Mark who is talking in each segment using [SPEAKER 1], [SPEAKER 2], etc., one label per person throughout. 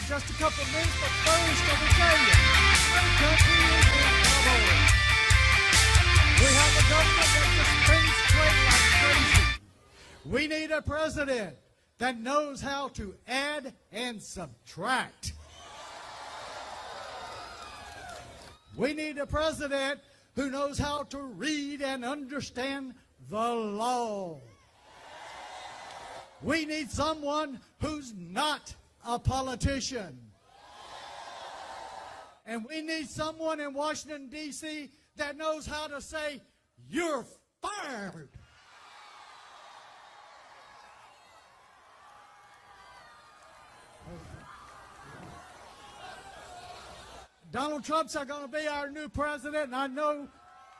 [SPEAKER 1] just a couple of minutes, but first, let me tell you, our country is in trouble. We have a government that just spends trade like crazy. We need a president that knows how to add and subtract. We need a president who knows how to read and understand the law. We need someone who's not a politician. And we need someone in Washington, D.C. that knows how to say, "You're fired." Donald Trump's going to be our new president, and I know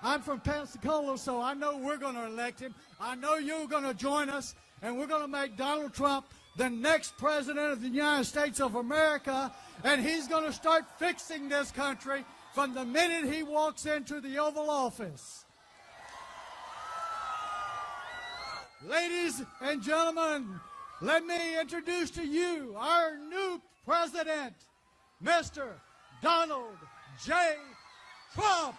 [SPEAKER 1] I'm from Pensacola, so I know we're going to elect him. I know you're going to join us, and we're going to make Donald Trump the next president of the United States of America, and he's going to start fixing this country from the minute he walks into the Oval Office. Ladies and gentlemen, let me introduce to you our new president, Mr. Donald J. Trump.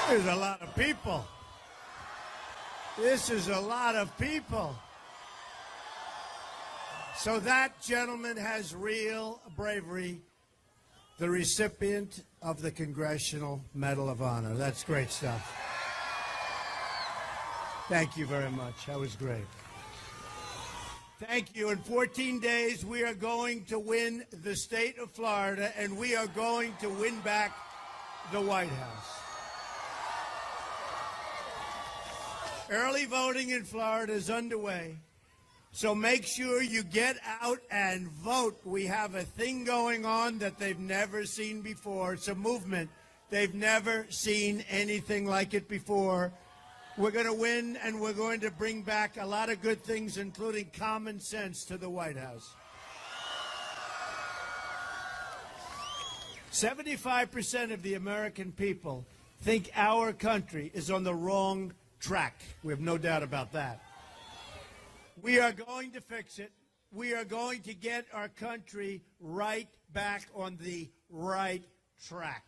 [SPEAKER 2] There's a lot of people. This is a lot of people. So that gentleman has real bravery, the recipient of the Congressional Medal of Honor. That's great stuff. Thank you very much. That was great. Thank you. In 14 days, we are going to win the state of Florida, and we are going to win back the White House. Early voting in Florida is underway, so make sure you get out and vote. We have a thing going on that they've never seen before. It's a movement. They've never seen anything like it before. We're going to win, and we're going to bring back a lot of good things, including common sense, to the White House. 75% of the American people think our country is on the wrong track. We have no doubt about that. We are going to fix it. We are going to get our country right back on the right track.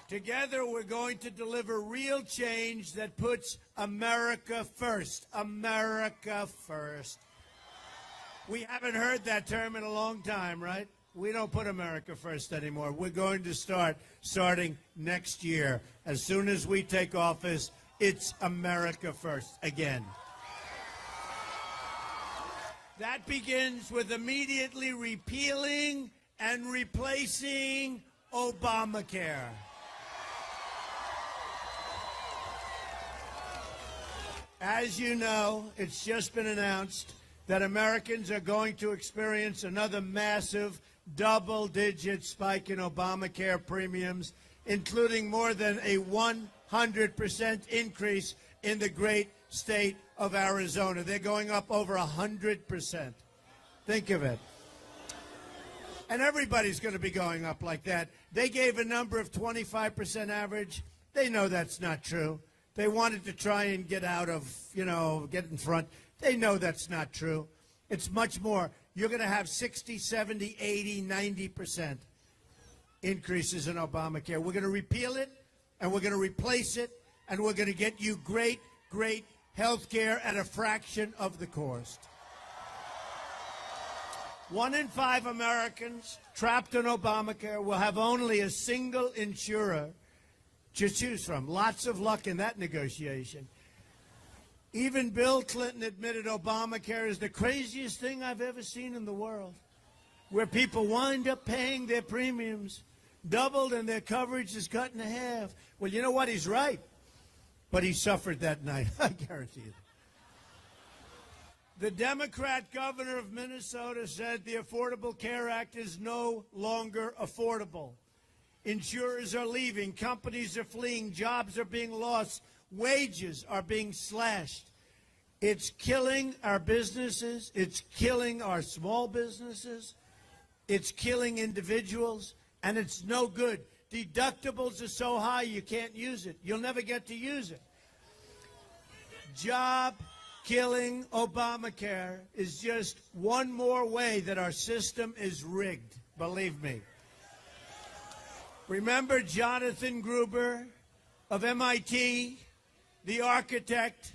[SPEAKER 2] Together, we're going to deliver real change that puts America first. America first. We haven't heard that term in a long time, right? We don't put America first anymore. We're going to starting next year. As soon as we take office, it's America first again. That begins with immediately repealing and replacing Obamacare. As you know, it's just been announced that Americans are going to experience another massive double-digit spike in Obamacare premiums, including more than a 100% increase in the great state of Arizona. They're going up over 100%. Think of it. And everybody's going to be going up like that. They gave a number of 25% average. They know that's not true. They wanted to try and get out of, get in front. They know that's not true. It's much more. You're going to have 60, 70, 80, 90% increases in Obamacare. We're going to repeal it, and we're going to replace it, and we're going to get you great, great health care at a fraction of the cost. 1 in 5 Americans trapped in Obamacare will have only a single insurer to choose from. Lots of luck in that negotiation. Even Bill Clinton admitted Obamacare is the craziest thing I've ever seen in the world, where people wind up paying their premiums doubled and their coverage is cut in half. Well, you know what? He's right. But he suffered that night, I guarantee you. The Democrat governor of Minnesota said the Affordable Care Act is no longer affordable. Insurers are leaving, companies are fleeing, jobs are being lost, wages are being slashed. It's killing our businesses, it's killing our small businesses, it's killing individuals, and it's no good. Deductibles are so high you can't use it. You'll never get to use it. Job-killing Obamacare is just one more way that our system is rigged, believe me. Remember Jonathan Gruber of MIT, the architect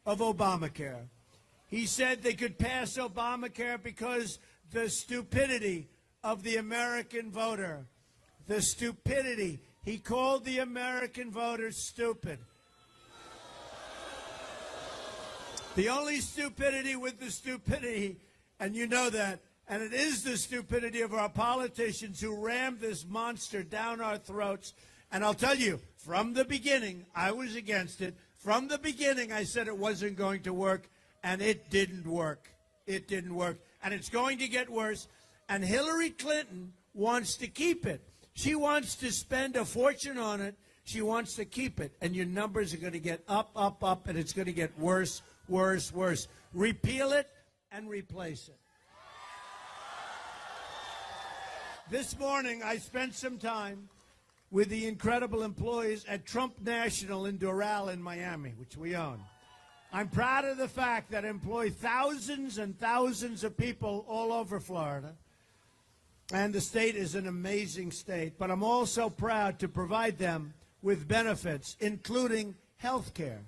[SPEAKER 2] of Obamacare. He said they could pass Obamacare because the stupidity of the American voter. The stupidity. He called the American voter stupid. The only stupidity with the stupidity, and you know that, and it is the stupidity of our politicians who rammed this monster down our throats. And I'll tell you, from the beginning, I was against it. From the beginning, I said it wasn't going to work, and it didn't work. It didn't work. And it's going to get worse. And Hillary Clinton wants to keep it. She wants to spend a fortune on it. She wants to keep it. And your numbers are going to get up, up, up, and it's going to get worse, worse, worse. Repeal it and replace it. This morning, I spent some time with the incredible employees at Trump National in Doral in Miami, which we own. I'm proud of the fact that I employ thousands and thousands of people all over Florida. And the state is an amazing state. But I'm also proud to provide them with benefits, including health care.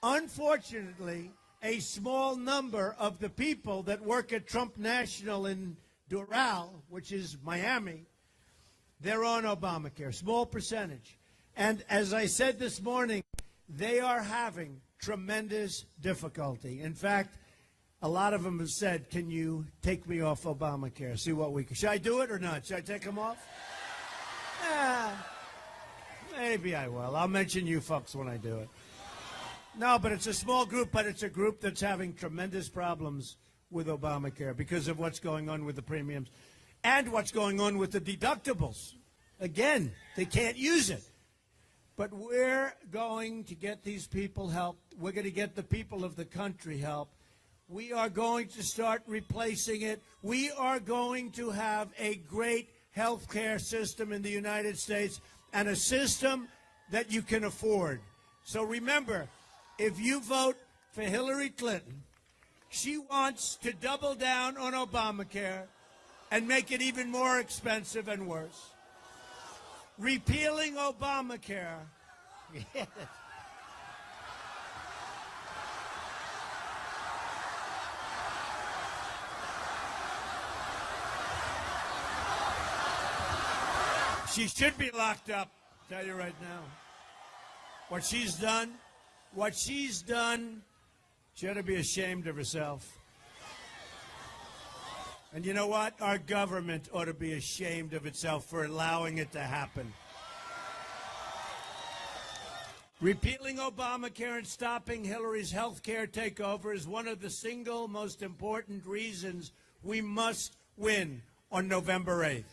[SPEAKER 2] Unfortunately, a small number of the people that work at Trump National in Doral, which is Miami, they're on Obamacare, small percentage. And as I said this morning, they are having tremendous difficulty. In fact, a lot of them have said, can you take me off Obamacare? See what we can. Should I do it or not? Should I take them off? Maybe I will. I'll mention you folks when I do it. No, but it's a small group, but it's a group that's having tremendous problems with Obamacare because of what's going on with the premiums and what's going on with the deductibles. Again, they can't use it. But we're going to get these people help. We're going to get the people of the country help. We are going to start replacing it. We are going to have a great health care system in the United States and a system that you can afford. So remember, if you vote for Hillary Clinton, she wants to double down on Obamacare and make it even more expensive and worse. Repealing Obamacare. Yes. She should be locked up, I'll tell you right now. What she's done, she ought to be ashamed of herself. And you know what? Our government ought to be ashamed of itself for allowing it to happen. Repealing Obamacare and stopping Hillary's health care takeover is one of the single most important reasons we must win on November 8th.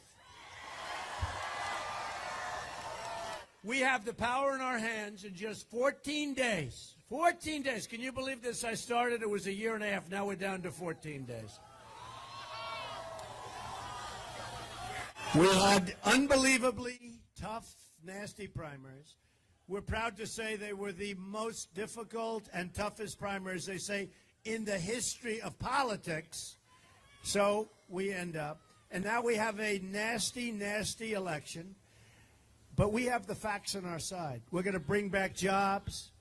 [SPEAKER 2] We have the power in our hands in just 14 days. 14 days. Can you believe this? I started, it was a year and a half. Now we're down to 14 days. We had unbelievably tough, nasty primaries. We're proud to say they were the most difficult and toughest primaries, they say, in the history of politics. So we end up. And now we have a nasty, nasty election. But we have the facts on our side. We're going to bring back jobs.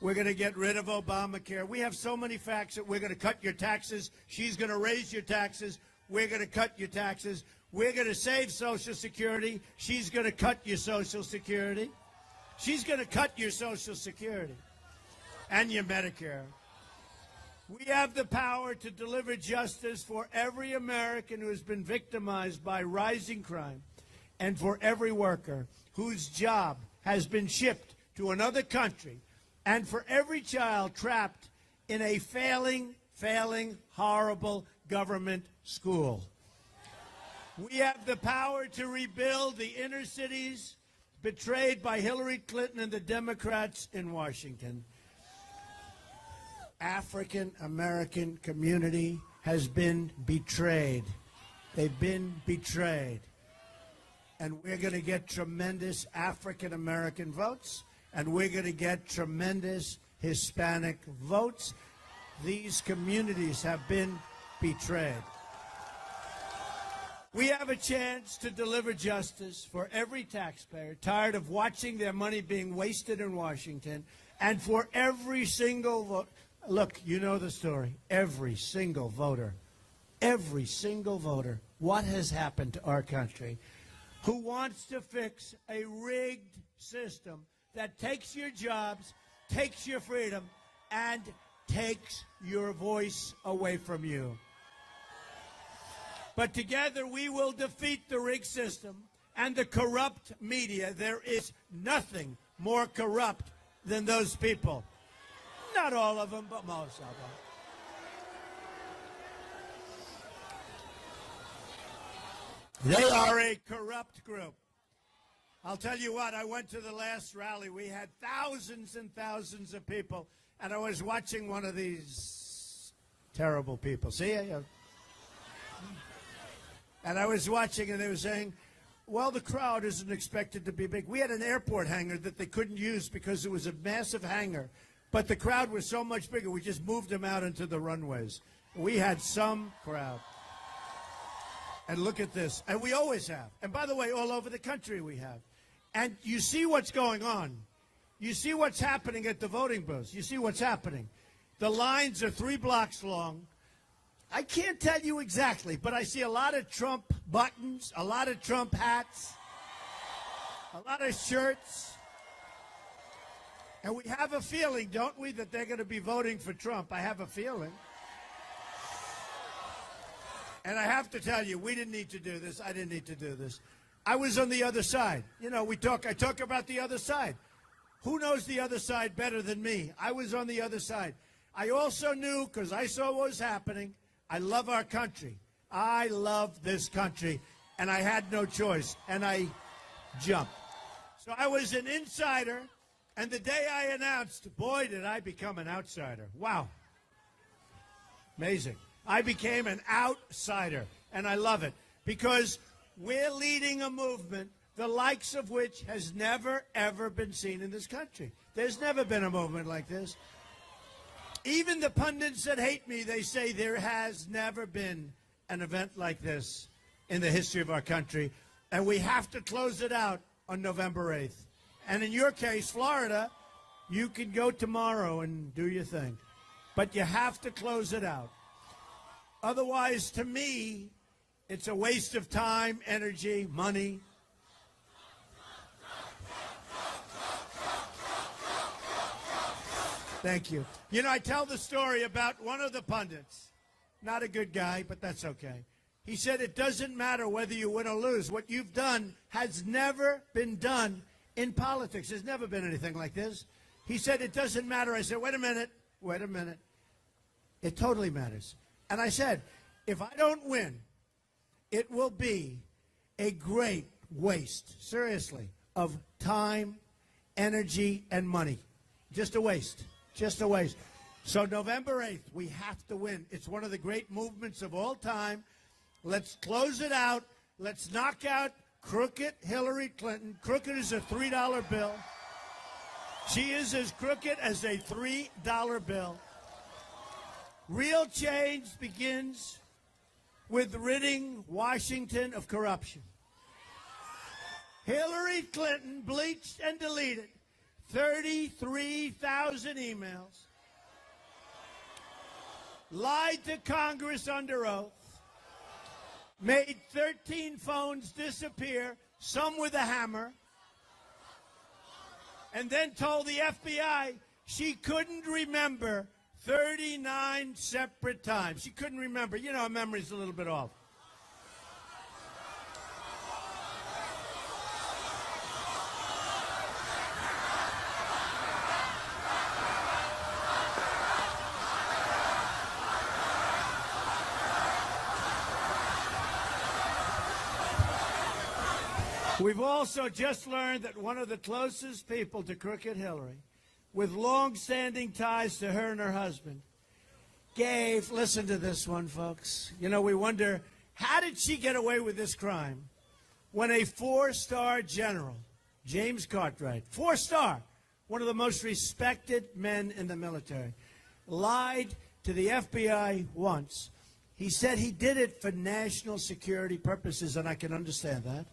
[SPEAKER 2] We're going to get rid of Obamacare. We have so many facts that we're going to cut your taxes. She's going to raise your taxes. We're going to cut your taxes. We're going to save Social Security. She's going to cut your Social Security. She's going to cut your Social Security and your Medicare. We have the power to deliver justice for every American who has been victimized by rising crime. and for every worker whose job has been shipped to another country, and for every child trapped in a failing, horrible government school. We have the power to rebuild the inner cities betrayed by Hillary Clinton and the Democrats in Washington. African American community has been betrayed. They've been betrayed. And we're going to get tremendous African American votes, and we're going to get tremendous Hispanic votes. These communities have been betrayed. We have a chance to deliver justice for every taxpayer tired of watching their money being wasted in Washington, and for every single vote. Look, you know the story. Every single voter, what has happened to our country, who wants to fix a rigged system that takes your jobs, takes your freedom, and takes your voice away from you. But together we will defeat the rigged system and the corrupt media. There is nothing more corrupt than those people. Not all of them, but most of them. They are a corrupt group. I'll tell you what, I went to the last rally. We had thousands and thousands of people, and I was watching one of these terrible people. See? And I was watching, and they were saying, well, the crowd isn't expected to be big. We had an airport hangar that they couldn't use because it was a massive hangar. But the crowd was so much bigger, we just moved them out into the runways. We had some crowd. And look at this. And we always have. And by the way, all over the country we have. And you see what's going on. You see what's happening at the voting booths. You see what's happening. The lines are 3 blocks long. I can't tell you exactly, but I see a lot of Trump buttons, a lot of Trump hats, a lot of shirts. And we have a feeling, don't we, that they're going to be voting for Trump. I have a feeling. And I have to tell you, we didn't need to do this. I didn't need to do this. I was on the other side. You know, I talk about the other side. Who knows the other side better than me? I was on the other side. I also knew, because I saw what was happening, I love our country. I love this country. And I had no choice. And I jumped. So I was an insider. And the day I announced, boy, did I become an outsider. Wow. Amazing. I became an outsider. And I love it. Because we're leading a movement the likes of which has never, ever been seen in this country. There's never been a movement like this. Even the pundits that hate me, they say there has never been an event like this in the history of our country. And we have to close it out on November 8th. And in your case, Florida, you can go tomorrow and do your thing. But you have to close it out. Otherwise, to me, it's a waste of time, energy, money. Thank you. You know, I tell the story about one of the pundits. Not a good guy, but that's okay. He said it doesn't matter whether you win or lose. What you've done has never been done in politics. There's never been anything like this. He said it doesn't matter. I said, wait a minute. It totally matters. And I said, if I don't win, it will be a great waste, seriously, of time, energy, and money. Just a waste. Just a waste. So November 8th, we have to win. It's one of the great movements of all time. Let's close it out. Let's knock out crooked Hillary Clinton. Crooked is a $3 bill. She is as crooked as a $3 bill. Real change begins with ridding Washington of corruption. Hillary Clinton bleached and deleted 33,000 emails, lied to Congress under oath, made 13 phones disappear, some with a hammer, and then told the FBI she couldn't remember 39 separate times. She couldn't remember. You know, her memory's a little bit off. We've also just learned that one of the closest people to Crooked Hillary, with long-standing ties to her and her husband, gave, listen to this one, folks. You know, we wonder, how did she get away with this crime when a four-star general, James Cartwright, four-star, one of the most respected men in the military, lied to the FBI once. He said he did it for national security purposes, and I can understand that.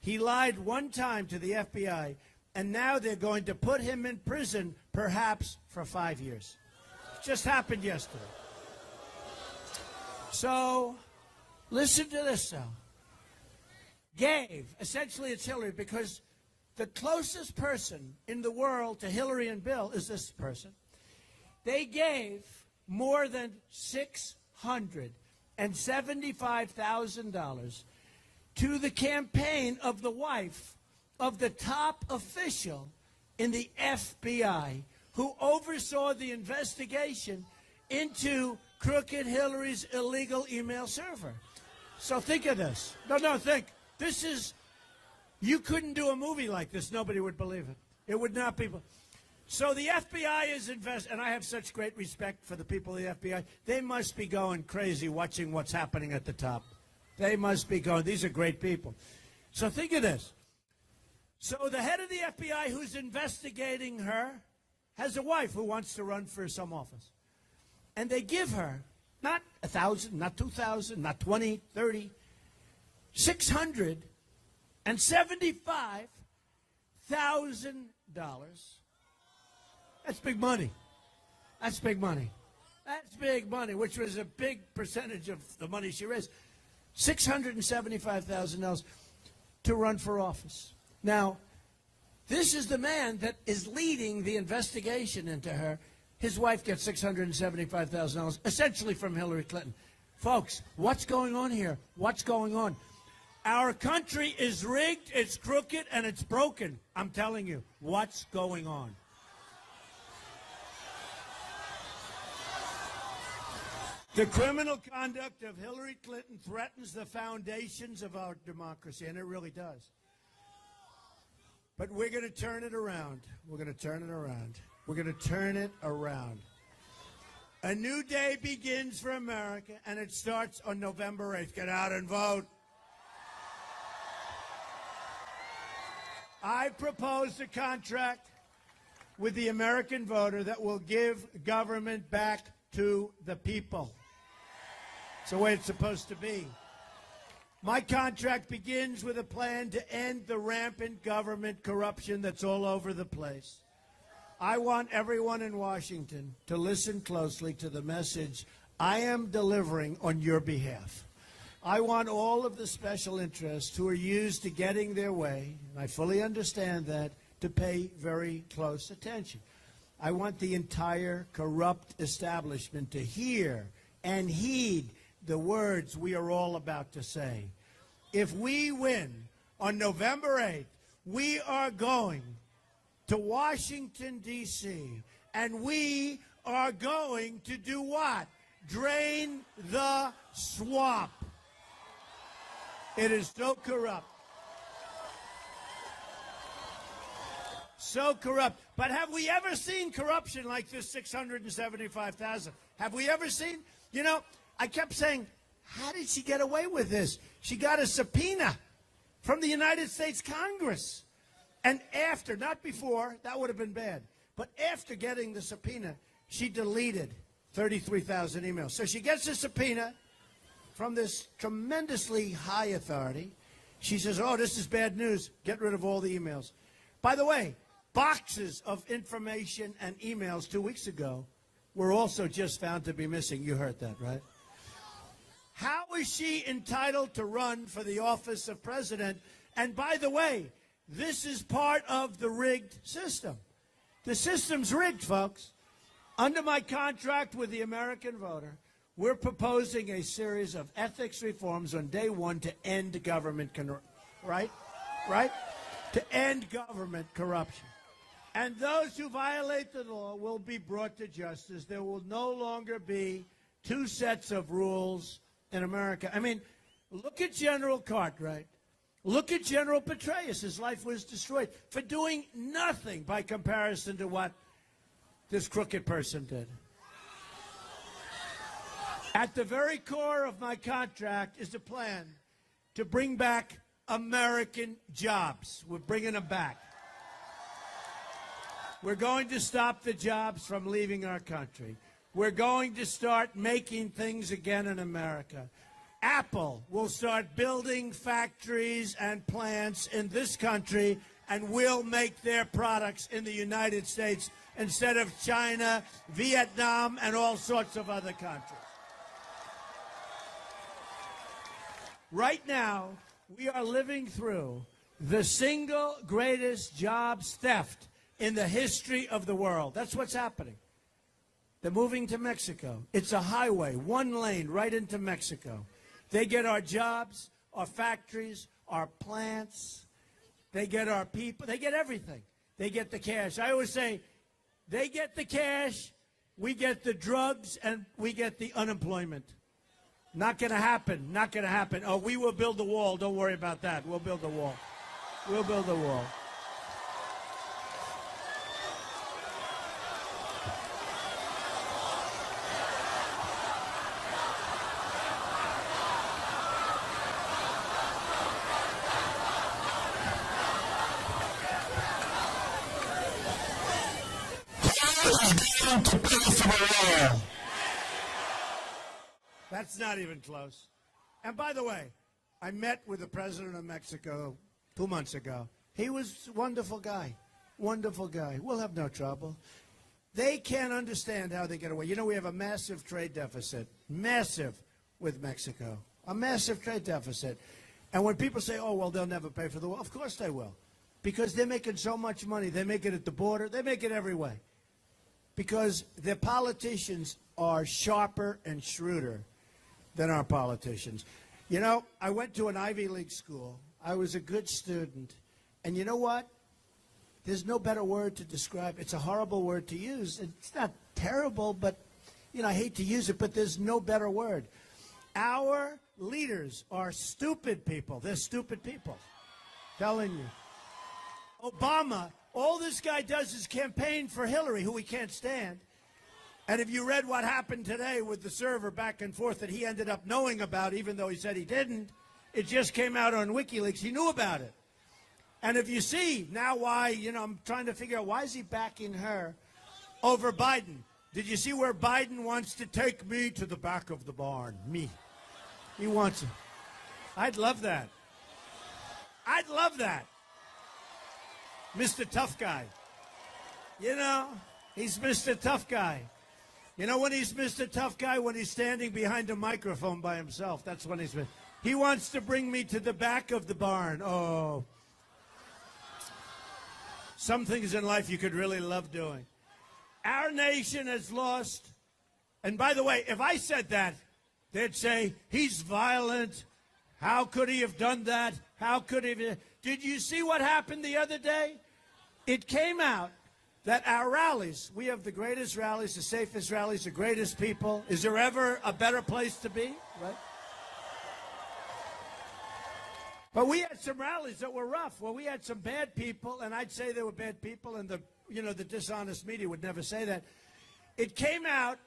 [SPEAKER 2] He lied one time to the FBI, and now they're going to put him in prison, perhaps for 5 years. It just happened yesterday. So, listen to this, though. Gave, essentially it's Hillary, because the closest person in the world to Hillary and Bill is this person. They gave more than $675,000 to the campaign of the wife of the top official in the FBI who oversaw the investigation into Crooked Hillary's illegal email server. So think of this. No, think. This is, you couldn't do a movie like this. Nobody would believe it. It would not be. So the FBI is and I have such great respect for the people of the FBI. They must be going crazy watching what's happening at the top. They must be going, these are great people. So think of this. So the head of the FBI who's investigating her has a wife who wants to run for some office. And they give her not 1,000, not 2,000, not 20, 30, $675,000. That's big money. That's big money. That's big money, which was a big percentage of the money she raised. $675,000 to run for office. Now, this is the man that is leading the investigation into her. His wife gets $675,000, essentially from Hillary Clinton. Folks, what's going on here? What's going on? Our country is rigged, it's crooked, and it's broken. I'm telling you, what's going on? The criminal conduct of Hillary Clinton threatens the foundations of our democracy, and it really does. But we're going to turn it around. We're going to turn it around. We're going to turn it around. A new day begins for America, and it starts on November 8th. Get out and vote. I proposed a contract with the American voter that will give government back to the people. It's the way it's supposed to be. My contract begins with a plan to end the rampant government corruption that's all over the place. I want everyone in Washington to listen closely to the message I am delivering on your behalf. I want all of the special interests who are used to getting their way, and I fully understand that, to pay very close attention. I want the entire corrupt establishment to hear and heed the words we are all about to say. If we win on November 8th, we are going to Washington, D.C., and we are going to do what? Drain the swamp. It is so corrupt. So corrupt. But have we ever seen corruption like this 675,000? Have we ever seen? You know, I kept saying, how did she get away with this? She got a subpoena from the United States Congress. And after, not before, that would have been bad, but after getting the subpoena, she deleted 33,000 emails. So she gets a subpoena from this tremendously high authority. She says, oh, this is bad news. Get rid of all the emails. By the way, boxes of information and emails 2 weeks ago were also just found to be missing. You heard that, right? How is she entitled to run for the office of president? And by the way, this is part of the rigged system. The system's rigged, folks. Under my contract with the American voter, we're proposing a series of ethics reforms on day one to end government right? To end government corruption. And those who violate the law will be brought to justice. There will no longer be two sets of rules in America. I mean, look at General Cartwright. Look at General Petraeus. His life was destroyed for doing nothing by comparison to what this crooked person did. At the very core of my contract is a plan to bring back American jobs. We're bringing them back. We're going to stop the jobs from leaving our country. We're going to start making things again in America. Apple will start building factories and plants in this country, and will make their products in the United States instead of China, Vietnam, and all sorts of other countries. Right now, we are living through the single greatest jobs theft in the history of the world. That's what's happening. They're moving to Mexico. It's a highway, one lane, right into Mexico. They get our jobs, our factories, our plants. They get our people. They get everything. They get the cash. I always say, they get the cash, we get the drugs, and we get the unemployment. Not going to happen. Not going to happen. Oh, we will build the wall. Don't worry about that. We'll build the wall. We'll build the wall. That's not even close. And by the way, I met with the president of Mexico 2 months ago. He was a wonderful guy. Wonderful guy. We'll have no trouble. They can't understand how they get away. You know, we have a massive trade deficit. Massive with Mexico. A massive trade deficit. And when people say, oh, well, they'll never pay for the wall, of course they will. Because they're making so much money. They make it at the border. They make it every way. Because their politicians are sharper and shrewder than our politicians. You know, I went to an Ivy League school. I was a good student. And you know what? There's no better word to describe. It's a horrible word to use. It's not terrible, but, you know, I hate to use it, but there's no better word. Our leaders are stupid people. They're stupid people. Telling you. Obama, all this guy does is campaign for Hillary, who he can't stand. And if you read what happened today with the server back and forth that he ended up knowing about, even though he said he didn't, it just came out on WikiLeaks. He knew about it. And if you see now why, you know, I'm trying to figure out why is he backing her over Biden? Did you see where Biden wants to take me to the back of the barn? Me. He wants it. I'd love that. I'd love that. Mr. Tough Guy. You know, he's Mr. Tough Guy. You know when he's Mr. Tough Guy? When he's standing behind a microphone by himself. That's when he's... He wants to bring me to the back of the barn. Oh. Some things in life you could really love doing. Our nation has lost... And by the way, if I said that, they'd say, he's violent. How could he have done that? How could he have... Did you see what happened the other day? It came out that our rallies, we have the greatest rallies, the safest rallies, the greatest people. Is there ever a better place to be? Right? But we had some rallies that were rough. Well, we had some bad people, and I'd say they were bad people, and the dishonest media would never say that. It came out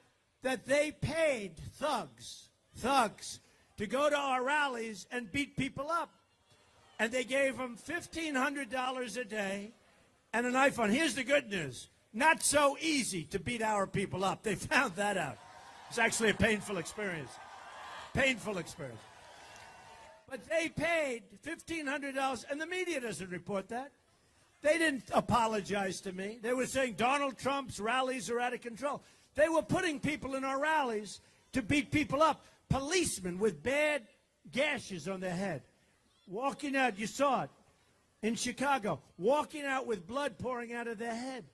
[SPEAKER 2] that they paid thugs, to go to our rallies and beat people up. And they gave them $1,500 a day and an iPhone. Here's the good news. Not so easy to beat our people up. They found that out. It's actually a painful experience. Painful experience. But they paid $1,500, and the media doesn't report that. They didn't apologize to me. They were saying Donald Trump's rallies are out of control. They were putting people in our rallies to beat people up. Policemen with bad gashes on their head. Walking out, you saw it in Chicago, walking out with blood pouring out of their head.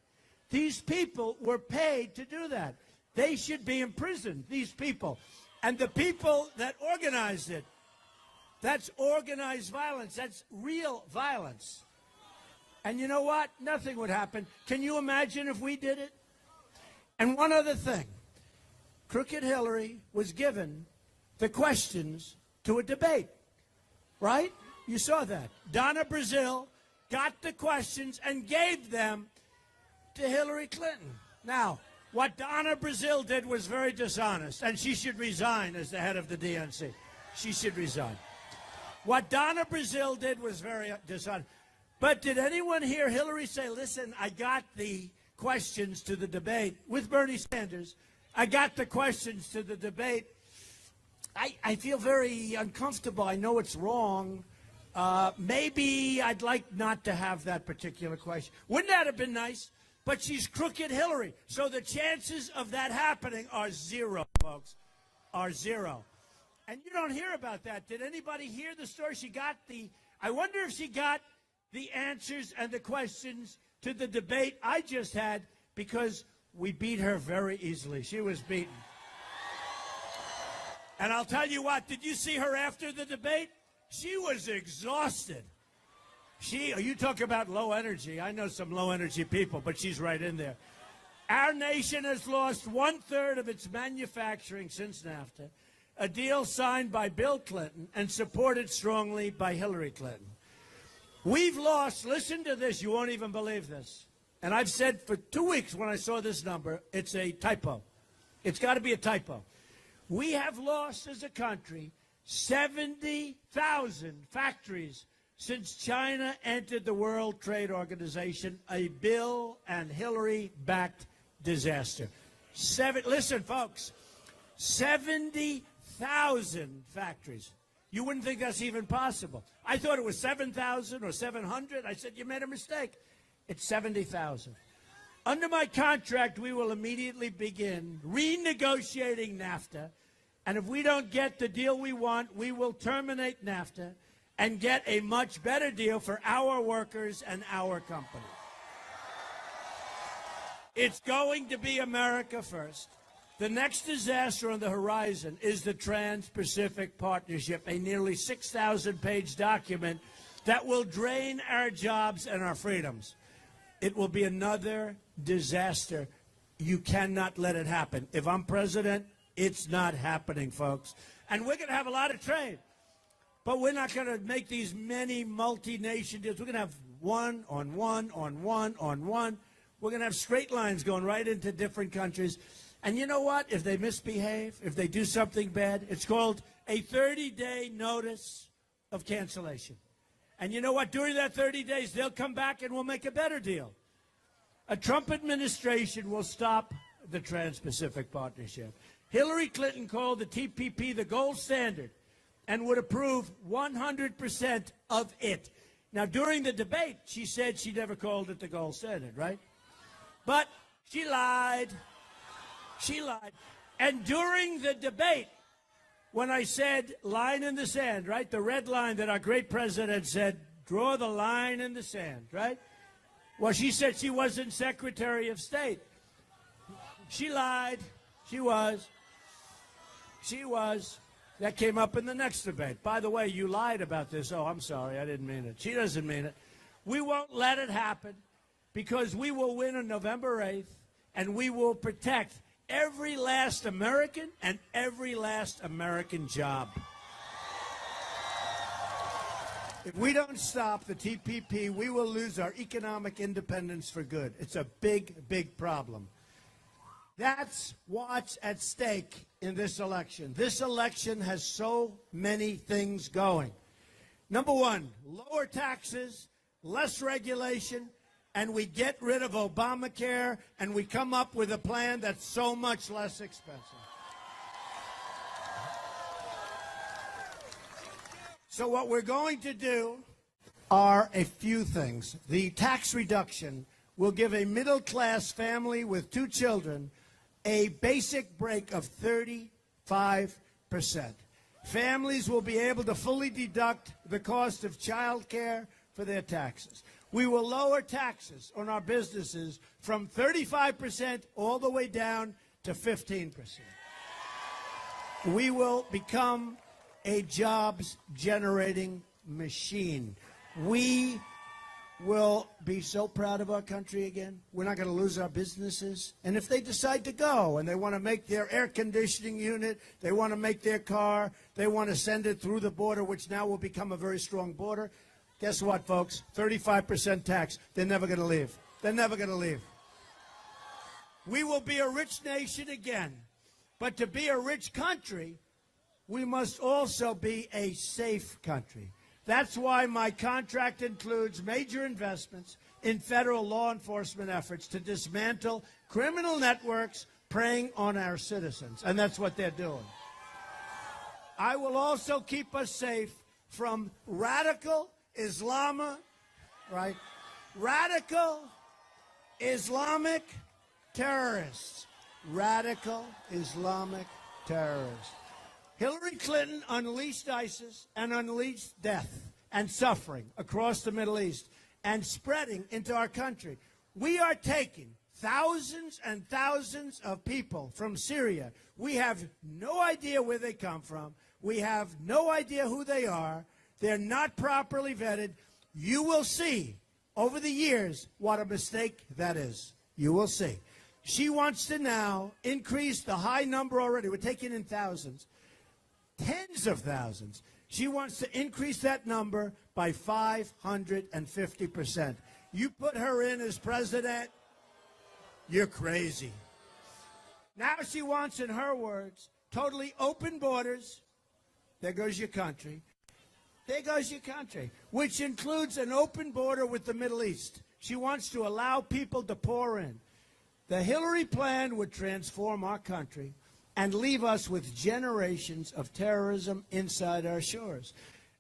[SPEAKER 2] These people were paid to do that. They should be imprisoned, these people. And the people that organized it, that's organized violence. That's real violence. And you know what? Nothing would happen. Can you imagine if we did it? And one other thing. Crooked Hillary was given the questions to a debate. Right? You saw that. Donna Brazile got the questions and gave them to Hillary Clinton. Now, what Donna Brazile did was very dishonest, and she should resign as the head of the DNC. She should resign. What Donna Brazile did was very dishonest. But did anyone hear Hillary say, listen, I got the questions to the debate with Bernie Sanders. I got the questions to the debate. I feel very uncomfortable. I know it's wrong. Maybe I'd like not to have that particular question. Wouldn't that have been nice? But she's crooked Hillary. So the chances of that happening are zero, folks, are zero. And you don't hear about that. Did anybody hear the story? I wonder if she got the answers and the questions to the debate I just had, because we beat her very easily. She was beaten. And I'll tell you what, did you see her after the debate? She was exhausted. You talk about low energy. I know some low energy people, but she's right in there. Our nation has lost 1/3 of its manufacturing since NAFTA, a deal signed by Bill Clinton and supported strongly by Hillary Clinton. We've lost, listen to this, you won't even believe this. And I've said for 2 weeks when I saw this number, it's a typo. It's got to be a typo. We have lost as a country 70,000 factories since China entered the World Trade Organization, a Bill and Hillary-backed disaster. Listen, folks, 70,000 factories. You wouldn't think that's even possible. I thought it was 7,000 or 700. I said, you made a mistake. It's 70,000. Under my contract, we will immediately begin renegotiating NAFTA. And if we don't get the deal we want, we will terminate NAFTA and get a much better deal for our workers and our companies. It's going to be America first. The next disaster on the horizon is the Trans-Pacific Partnership, a nearly 6,000-page document that will drain our jobs and our freedoms. It will be another disaster. You cannot let it happen. If I'm president, it's not happening, folks. And we're going to have a lot of trade. But we're not going to make these many multi-nation deals. We're going to have one on one on one on one. We're going to have straight lines going right into different countries. And you know what? If they misbehave, if they do something bad, it's called a 30-day notice of cancellation. And you know what? During that 30 days, they'll come back and we'll make a better deal. A Trump administration will stop the Trans-Pacific Partnership. Hillary Clinton called the TPP the gold standard and would approve 100% of it. Now, during the debate, she said she never called it the gold standard, right? But she lied. She lied. And during the debate, when I said line in the sand, right, the red line that our great president said, draw the line in the sand, right? Well, she said she wasn't Secretary of State. She lied. She was. She was. That came up in the next debate. By the way, you lied about this. Oh, I'm sorry. I didn't mean it. She doesn't mean it. We won't let it happen because we will win on November 8th, and we will protect every last American and every last American job. If we don't stop the TPP, we will lose our economic independence for good. It's a big, big problem. That's what's at stake in this election. This election has so many things going. Number one, lower taxes, less regulation, and we get rid of Obamacare, and we come up with a plan that's so much less expensive. So what we're going to do are a few things. The tax reduction will give a middle-class family with 2 children a basic break of 35%. Families will be able to fully deduct the cost of child care for their taxes. We will lower taxes on our businesses from 35% all the way down to 15%. We will become a jobs-generating machine. We will be so proud of our country again. We're not going to lose our businesses. And if they decide to go and they want to make their air conditioning unit, they want to make their car, they want to send it through the border, which now will become a very strong border, guess what, folks? 35% tax. They're never going to leave. They're never going to leave. We will be a rich nation again. But to be a rich country, we must also be a safe country. That's why my contract includes major investments in federal law enforcement efforts to dismantle criminal networks preying on our citizens. And that's what they're doing. I will also keep us safe from radical Radical Islamic terrorists. Radical Islamic terrorists. Hillary Clinton unleashed ISIS and unleashed death and suffering across the Middle East and spreading into our country. We are taking thousands and thousands of people from Syria. We have no idea where they come from. We have no idea who they are. They're not properly vetted. You will see over the years what a mistake that is. You will see. She wants to now increase the high number already. We're taking in thousands. Tens of thousands. She wants to increase that number by 550%. You put her in as president, you're crazy. Now she wants, in her words, totally open borders. There goes your country. There goes your country, which includes an open border with the Middle East. She wants to allow people to pour in. The Hillary plan would transform our country and leave us with generations of terrorism inside our shores.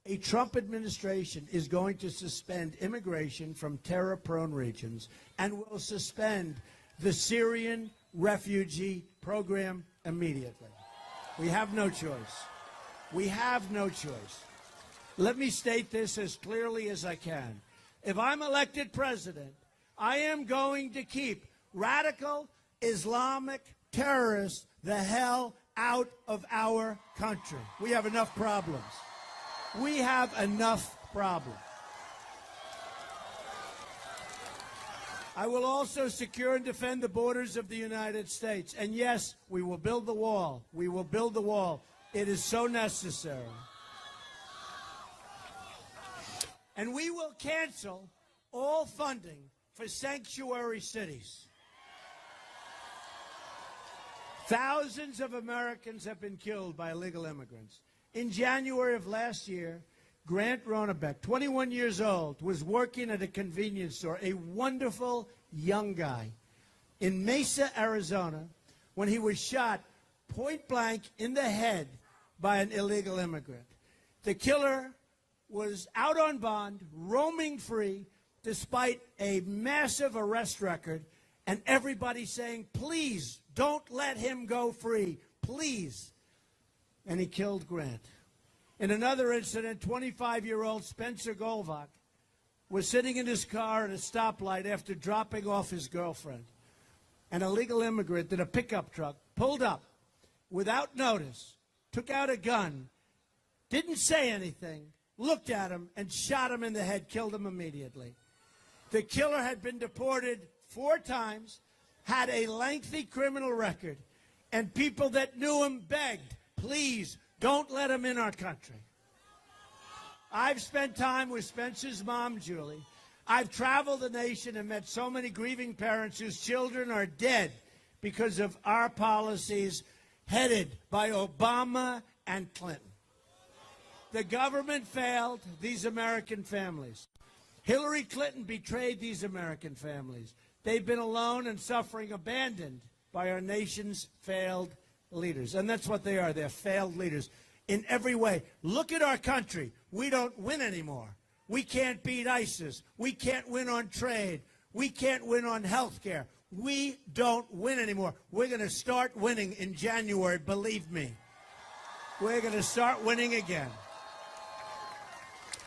[SPEAKER 2] A Trump administration is going to suspend immigration from terror-prone regions and will suspend the Syrian refugee program immediately. We have no choice. We have no choice. Let me state this as clearly as I can. If I'm elected president, I am going to keep radical Islamic terrorists the hell out of our country. We have enough problems. We have enough problems. I will also secure and defend the borders of the United States. And yes, we will build the wall. We will build the wall. It is so necessary. And we will cancel all funding for sanctuary cities. Thousands of Americans have been killed by illegal immigrants. In January of last year, Grant Ronebeck, 21 years old, was working at a convenience store, a wonderful young guy, in Mesa, Arizona, when he was shot point blank in the head by an illegal immigrant. The killer was out on bond, roaming free, despite a massive arrest record, and everybody saying, please, don't let him go free, please. And he killed Grant. In another incident, 25-year-old Spencer Golvach was sitting in his car at a stoplight after dropping off his girlfriend. An illegal immigrant in a pickup truck pulled up without notice, took out a gun, didn't say anything, looked at him, and shot him in the head, killed him immediately. The killer had been deported 4 times, had a lengthy criminal record, and people that knew him begged, please, don't let him in our country. I've spent time with Spencer's mom, Julie. I've traveled the nation and met so many grieving parents whose children are dead because of our policies headed by Obama and Clinton. The government failed these American families. Hillary Clinton betrayed these American families. They've been alone and suffering, abandoned by our nation's failed leaders. And that's what they are. They're failed leaders in every way. Look at our country. We don't win anymore. We can't beat ISIS. We can't win on trade. We can't win on health care. We don't win anymore. We're going to start winning in January, believe me. We're going to start winning again.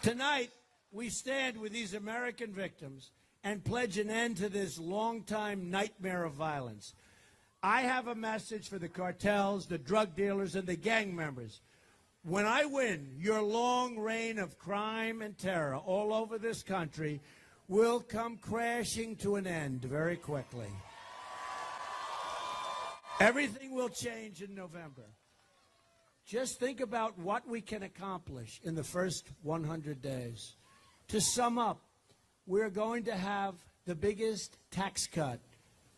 [SPEAKER 2] Tonight, we stand with these American victims and pledge an end to this long-time nightmare of violence. I have a message for the cartels, the drug dealers, and the gang members. When I win your long reign of crime and terror all over this country, will come crashing to an end very quickly. Everything will change in November. Just think about what we can accomplish in the first 100 days. To sum up, we're going to have the biggest tax cut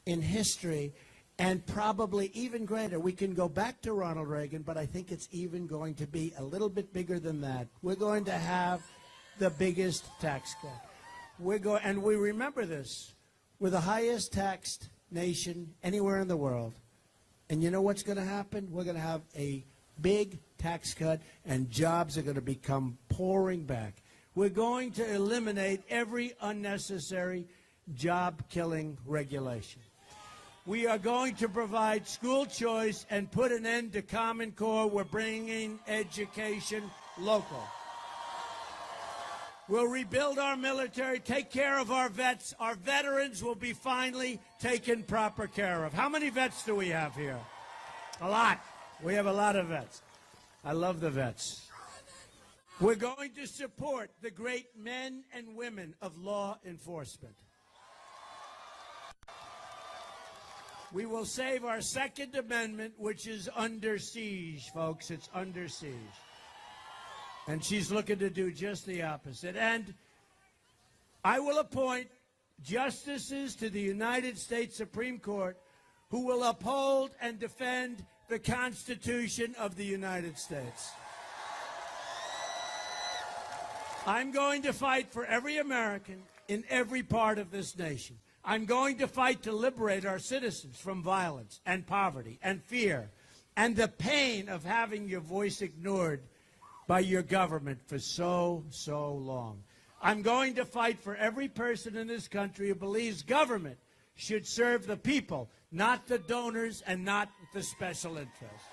[SPEAKER 2] in history, and probably even greater. We can go back to Ronald Reagan, but I think it's even going to be a little bit bigger than that. We're going to have the biggest tax cut. And we remember this. We're the highest taxed nation anywhere in the world. And you know what's going to happen? We're going to have a big tax cut, and jobs are going to become pouring back. We're going to eliminate every unnecessary job-killing regulation. We are going to provide school choice and put an end to Common Core. We're bringing education local. We'll rebuild our military, take care of our vets. Our veterans will be finally taken proper care of. How many vets do we have here? A lot. We have a lot of vets. I love the vets. We're going to support the great men and women of law enforcement. We will save our Second Amendment, which is under siege, folks. It's under siege. And she's looking to do just the opposite. And I will appoint justices to the United States Supreme Court who will uphold and defend the Constitution of the United States. I'm going to fight for every American in every part of this nation. I'm going to fight to liberate our citizens from violence and poverty and fear and the pain of having your voice ignored by your government for so long. I'm going to fight for every person in this country who believes government should serve the people, not the donors and not the special interests.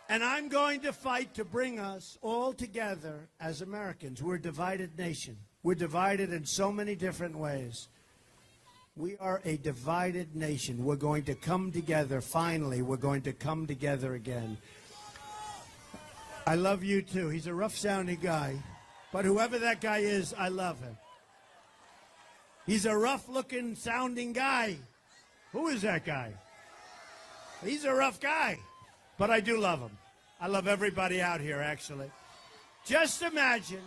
[SPEAKER 2] And I'm going to fight to bring us all together as Americans. We're a divided nation. We're divided in so many different ways. We are a divided nation. We're going to come together. Finally, we're going to come together again. I love you, too. He's a rough-sounding guy. But whoever that guy is, I love him. He's a rough-looking, sounding guy. Who is that guy? He's a rough guy. But I do love him. I love everybody out here, actually. Just imagine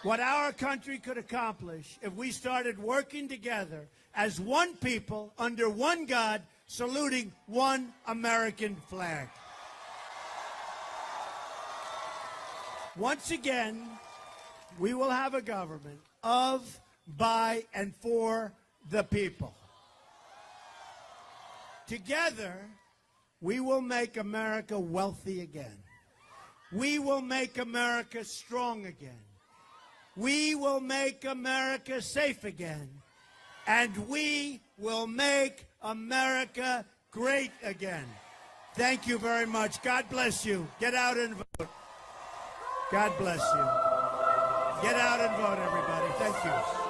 [SPEAKER 2] what our country could accomplish if we started working together as one people under one God, saluting one American flag. Once again, we will have a government of, by, and for the people. Together, we will make America wealthy again. We will make America strong again. We will make America safe again. And we will make America great again. Thank you very much. God bless you. Get out and vote. God bless you. Get out and vote, everybody. Thank you.